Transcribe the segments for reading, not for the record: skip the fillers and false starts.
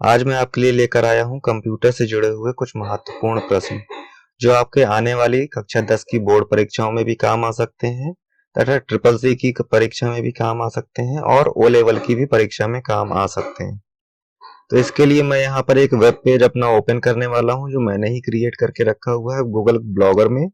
आज मैं आपके लिए लेकर आया हूँ कंप्यूटर से जुड़े हुए कुछ महत्वपूर्ण प्रश्न जो आपके आने वाली कक्षा 10 की बोर्ड परीक्षाओं में भी काम आ सकते हैं तथा ट्रिपल सी की परीक्षा में भी काम आ सकते हैं और ओ लेवल की भी परीक्षा में काम आ सकते हैं। तो इसके लिए मैं यहाँ पर एक वेब पेज अपना ओपन करने वाला हूँ जो मैंने ही क्रिएट करके रखा हुआ है गूगल ब्लॉगर में।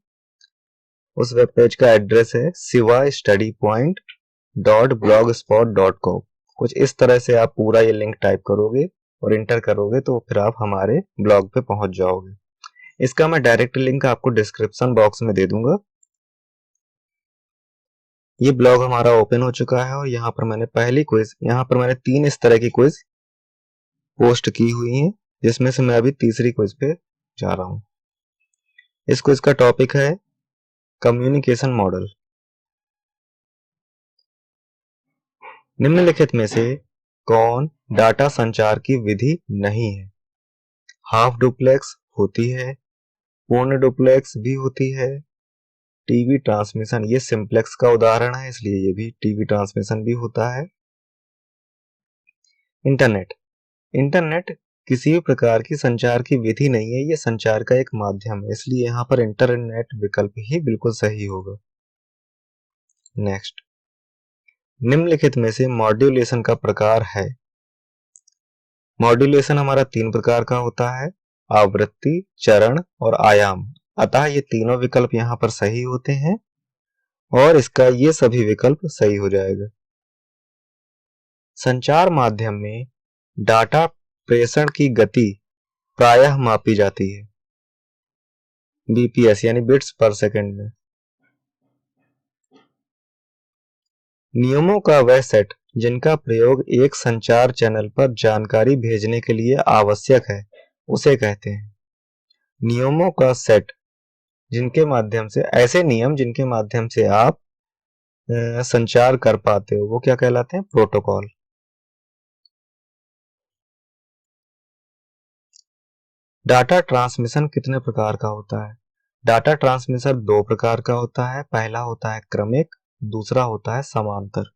उस वेब पेज का एड्रेस है sivastudypoint.blogspot.com। कुछ इस तरह से आप पूरा ये लिंक टाइप करोगे और इंटर करोगे तो फिर आप हमारे ब्लॉग पे पहुंच जाओगे। इसका मैं डायरेक्ट लिंक आपको डिस्क्रिप्शन बॉक्स में दे दूंगा। ये ब्लॉग हमारा ओपन हो चुका है और यहाँ पर मैंने पहली क्विज, यहाँ पर मैंने 3 इस तरह की क्विज पोस्ट की हुई हैं जिसमें से मैं अभी तीसरी क्विज पे जा रहा हूँ। इस क्विज का टॉपिक है कम्युनिकेशन मॉडल। निम्नलिखित में से कौन डाटा संचार की विधि नहीं है? हाफ डुप्लेक्स होती है, पूर्ण डुप्लेक्स भी होती है, टीवी ट्रांसमिशन, ये सिंप्लेक्स का उदाहरण है इसलिए ये भी टीवी ट्रांसमिशन भी होता है। इंटरनेट, इंटरनेट किसी भी प्रकार की संचार की विधि नहीं है, ये संचार का एक माध्यम है इसलिए यहाँ पर इंटरनेट विकल्प ही बिल्कुल सही होगा। नेक्स्ट, निम्नलिखित में से मॉड्यूलेशन का प्रकार है। मॉड्यूलेशन हमारा 3 प्रकार का होता है, आवृत्ति, चरण और आयाम। अतः ये तीनों विकल्प यहाँ पर सही होते हैं और इसका ये सभी विकल्प सही हो जाएगा। संचार माध्यम में डाटा प्रेषण की गति प्रायः मापी जाती है बीपीएस यानी बिट्स पर सेकंड में। नियमों का वह सेट जिनका प्रयोग एक संचार चैनल पर जानकारी भेजने के लिए आवश्यक है उसे कहते हैं। नियमों का सेट जिनके माध्यम से, ऐसे नियम जिनके माध्यम से आप संचार कर पाते हो वो क्या कहलाते हैं? प्रोटोकॉल। डाटा ट्रांसमिशन कितने प्रकार का होता है? डाटा ट्रांसमिशन 2 प्रकार का होता है। पहला होता है क्रमिक, दूसरा होता है समांतर।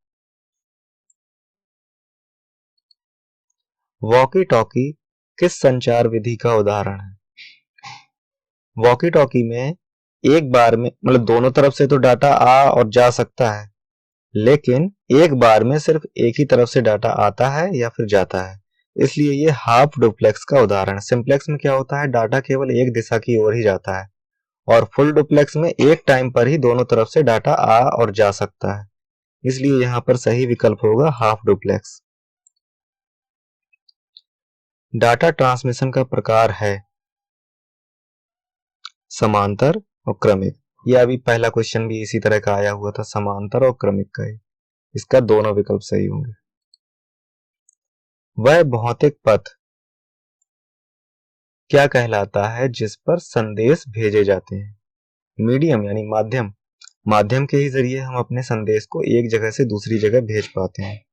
वॉकी टॉकी किस संचार विधि का उदाहरण है? वॉकी टॉकी में एक बार में मतलब दोनों तरफ से तो डाटा आ और जा सकता है, लेकिन एक बार में सिर्फ एक ही तरफ से डाटा आता है या फिर जाता है, इसलिए ये हाफ डुप्लेक्स का उदाहरण है। सिंप्लेक्स में क्या होता है? डाटा केवल एक दिशा की ओर ही जाता है और फुल डुप्लेक्स में एक टाइम पर ही दोनों तरफ से डाटा आ और जा सकता है, इसलिए यहां पर सही विकल्प होगा हाफ डुप्लेक्स। डाटा ट्रांसमिशन का प्रकार है समांतर और क्रमिक। यह अभी पहला क्वेश्चन भी इसी तरह का आया हुआ था, समांतर और क्रमिक का ही। इसका दोनों विकल्प सही होंगे। वह भौतिक पथ क्या कहलाता है जिस पर संदेश भेजे जाते हैं? मीडियम यानी माध्यम। माध्यम के ही जरिए हम अपने संदेश को एक जगह से दूसरी जगह भेज पाते हैं।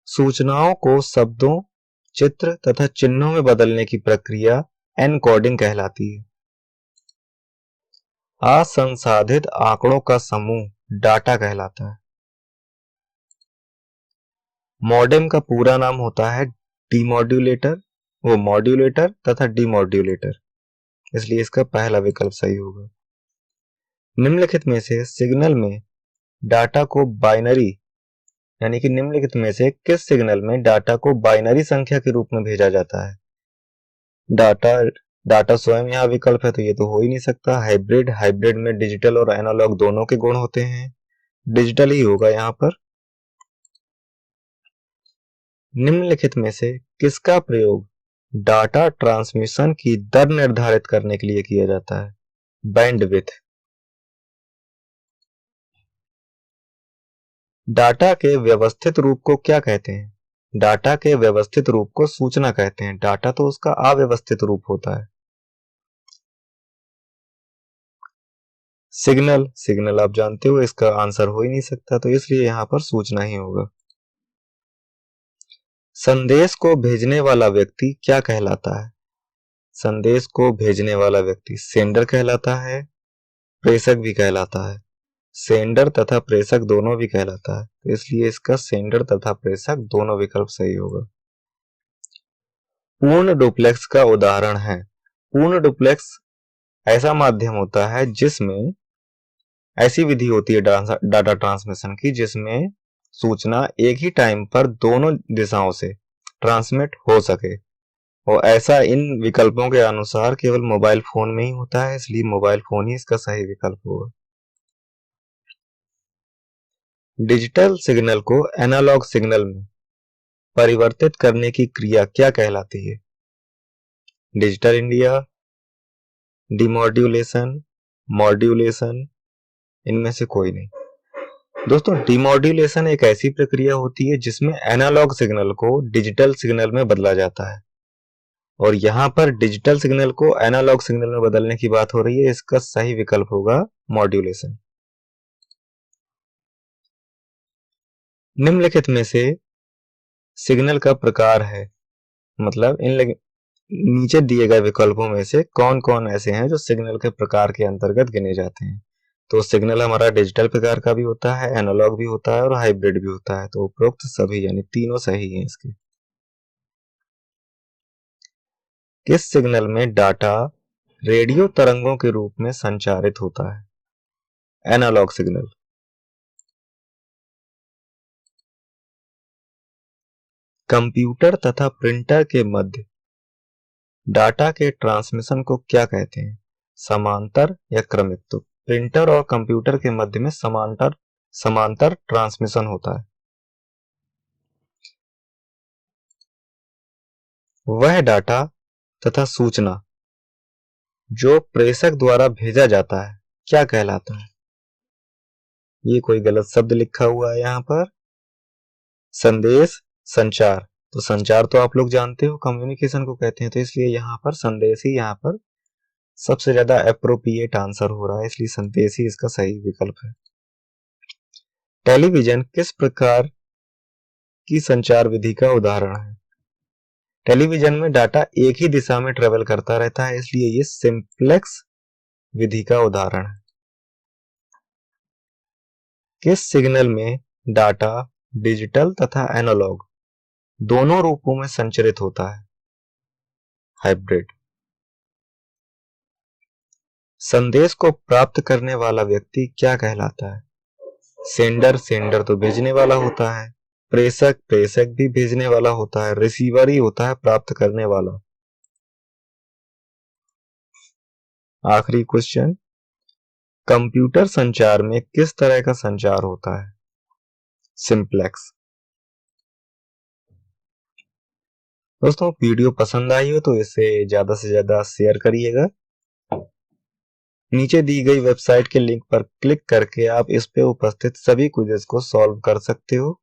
सूचनाओं को शब्दों, चित्र तथा चिन्हों में बदलने की प्रक्रिया एनकोडिंग कहलाती है। असंसाधित आंकड़ों का समूह डाटा कहलाता है। मॉडेम का पूरा नाम होता है डीमॉड्यूलेटर, वो मॉड्यूलेटर तथा डीमॉड्यूलेटर, इसलिए इसका पहला विकल्प सही होगा। निम्नलिखित में से सिग्नल में डाटा को बाइनरी यानी कि निम्नलिखित में से किस सिग्नल में डाटा को बाइनरी संख्या के रूप में भेजा जाता है? डाटा स्वयं यहाँ विकल्प है तो ये तो हो ही नहीं सकता। हाइब्रिड, हाइब्रिड में डिजिटल और एनालॉग दोनों के गुण होते हैं, डिजिटल ही होगा यहाँ पर। निम्नलिखित में से किसका प्रयोग डाटा ट्रांसमिशन की दर निर्धारित करने के लिए किया जाता है? बैंडविड्थ। डाटा के व्यवस्थित रूप को क्या कहते हैं? डाटा के व्यवस्थित रूप को सूचना कहते हैं। डाटा तो उसका अव्यवस्थित रूप होता है। सिग्नल, सिग्नल आप जानते हो इसका आंसर हो ही नहीं सकता तो इसलिए यहां पर सूचना ही होगा। संदेश को भेजने वाला व्यक्ति क्या कहलाता है? संदेश को भेजने वाला व्यक्ति सेंडर कहलाता है, प्रेषक भी कहलाता है। सेंडर तथा प्रेषक दोनों भी कहलाता है, तो इसलिए इसका सेंडर तथा प्रेषक दोनों विकल्प सही होगा। पूर्ण डुप्लेक्स का उदाहरण है। पूर्ण डुप्लेक्स ऐसा माध्यम होता है जिसमें ऐसी विधि होती है डाटा ट्रांसमिशन की जिसमें सूचना एक ही टाइम पर दोनों दिशाओं से ट्रांसमिट हो सके, और ऐसा इन विकल्पों के अनुसार केवल मोबाइल फोन में ही होता है, इसलिए मोबाइल फोन ही इसका सही विकल्प होगा। डिजिटल सिग्नल को एनालॉग सिग्नल में परिवर्तित करने की क्रिया क्या कहलाती है? डिजिटल इंडिया, डिमॉड्यूलेशन, मॉड्यूलेशन, इनमें से कोई नहीं। दोस्तों, डिमॉड्यूलेशन एक ऐसी प्रक्रिया होती है जिसमें एनालॉग सिग्नल को डिजिटल सिग्नल में बदला जाता है, और यहां पर डिजिटल सिग्नल को एनालॉग सिग्नल में बदलने की बात हो रही है। इसका सही विकल्प होगा मॉड्यूलेशन। निम्नलिखित में से सिग्नल का प्रकार है, मतलब नीचे दिए गए विकल्पों में से कौन कौन ऐसे हैं जो सिग्नल के प्रकार के अंतर्गत गिने जाते हैं? तो सिग्नल हमारा डिजिटल प्रकार का भी होता है, एनालॉग भी होता है और हाइब्रिड भी होता है, तो उपरोक्त सभी यानी तीनों सही हैं इसके। किस सिग्नल में डाटा रेडियो तरंगों के रूप में संचारित होता है? Analog signal. कंप्यूटर तथा प्रिंटर के मध्य डाटा के ट्रांसमिशन को क्या कहते हैं? समांतर या क्रमिक? तो प्रिंटर और कंप्यूटर के मध्य में समांतर ट्रांसमिशन होता है। वह डाटा तथा सूचना जो प्रेषक द्वारा भेजा जाता है क्या कहलाता है? ये कोई गलत शब्द लिखा हुआ है यहाँ पर। संदेश, संचार। तो संचार तो आप लोग जानते हो कम्युनिकेशन को कहते हैं, तो इसलिए यहाँ पर संदेश ही यहाँ पर सबसे ज्यादा एप्रोप्रिएट आंसर हो रहा है, इसलिए संदेश ही इसका सही विकल्प है। टेलीविजन किस प्रकार की संचार विधि का उदाहरण है? टेलीविजन में डाटा एक ही दिशा में ट्रेवल करता रहता है, इसलिए ये सिंप्लेक्स विधि का उदाहरण है। किस सिग्नल में डाटा डिजिटल तथा एनालॉग दोनों रूपों में संचरित होता है? हाइब्रिड। संदेश को प्राप्त करने वाला व्यक्ति क्या कहलाता है? सेंडर। सेंडर तो भेजने वाला होता है। प्रेषक। प्रेषक भी भेजने वाला होता है। रिसीवर ही होता है प्राप्त करने वाला। आखिरी क्वेश्चन, कंप्यूटर संचार में किस तरह का संचार होता है? सिंप्लेक्स। दोस्तों, वीडियो पसंद आई हो तो इसे ज्यादा से ज्यादा शेयर करिएगा। नीचे दी गई वेबसाइट के लिंक पर क्लिक करके आप इस पे उपस्थित सभी क्विज़ेस को सॉल्व कर सकते हो।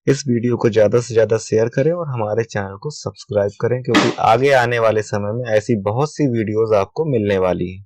इस वीडियो को ज्यादा से ज्यादा शेयर करें और हमारे चैनल को सब्सक्राइब करें, क्योंकि आगे आने वाले समय में ऐसी बहुत सी वीडियोस आपको मिलने वाली हैं।